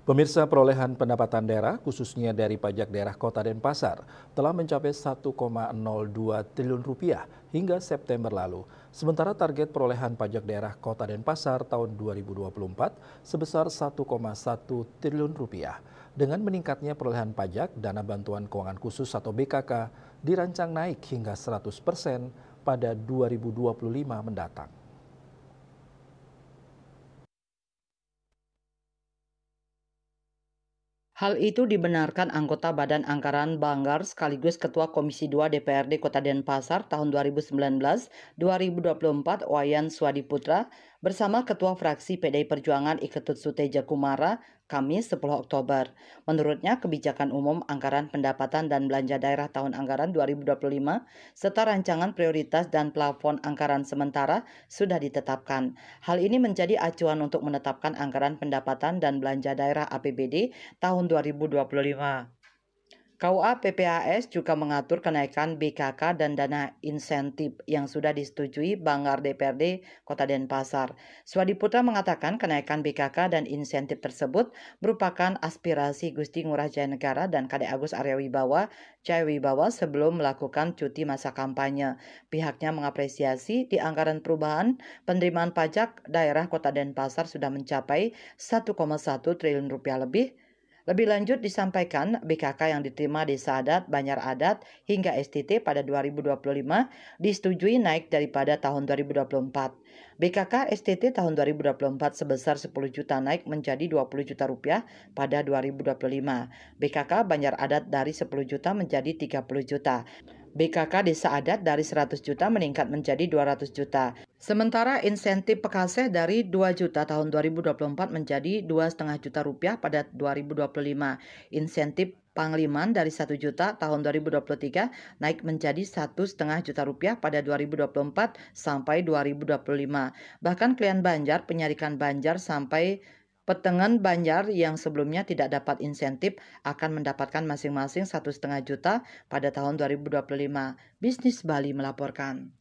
Pemirsa, perolehan pendapatan daerah khususnya dari pajak daerah Kota Denpasar telah mencapai 1,02 triliun rupiah hingga September lalu. Sementara target perolehan pajak daerah Kota Denpasar tahun 2024 sebesar 1,1 triliun rupiah. Dengan meningkatnya perolehan pajak, dana bantuan keuangan khusus atau BKK dirancang naik hingga 100% pada 2025 mendatang. Hal itu dibenarkan anggota Badan Anggaran Banggar sekaligus Ketua Komisi 2 DPRD Kota Denpasar tahun 2019-2024 Wayan Swadiputra bersama Ketua Fraksi PDI Perjuangan Iketut Suteja Kumara Kamis 10 Oktober. Menurutnya, kebijakan umum anggaran pendapatan dan belanja daerah tahun anggaran 2025 serta rancangan prioritas dan plafon anggaran sementara sudah ditetapkan. Hal ini menjadi acuan untuk menetapkan anggaran pendapatan dan belanja daerah APBD tahun 2025. KUA PPAS juga mengatur kenaikan BKK dan dana insentif yang sudah disetujui Banggar DPRD Kota Denpasar. Swadiputra mengatakan kenaikan BKK dan insentif tersebut merupakan aspirasi Gusti Ngurah Jaya Negara dan Kadek Agus Arya Wibawa Jaya Wibawa sebelum melakukan cuti masa kampanye. Pihaknya mengapresiasi di anggaran perubahan penerimaan pajak daerah Kota Denpasar sudah mencapai 1,1 triliun rupiah lebih. Lebih lanjut disampaikan BKK yang diterima Desa Adat, Banjar Adat, hingga STT pada 2025 disetujui naik daripada tahun 2024. BKK STT tahun 2024 sebesar 10 juta naik menjadi 20 juta rupiah pada 2025. BKK Banjar Adat dari 10 juta menjadi 30 juta. BKK Desa Adat dari 100 juta meningkat menjadi 200 juta. Sementara insentif Pekaseh dari 2 juta tahun 2024 menjadi 2,5 juta rupiah pada 2025. Insentif Pangliman dari 1 juta tahun 2023 naik menjadi 1,5 juta rupiah pada 2024 sampai 2025. Bahkan Klien Banjar, Penyarikan Banjar sampai Petengan Banjar yang sebelumnya tidak dapat insentif akan mendapatkan masing-masing 1,5 juta pada tahun 2025. Bisnis Bali melaporkan.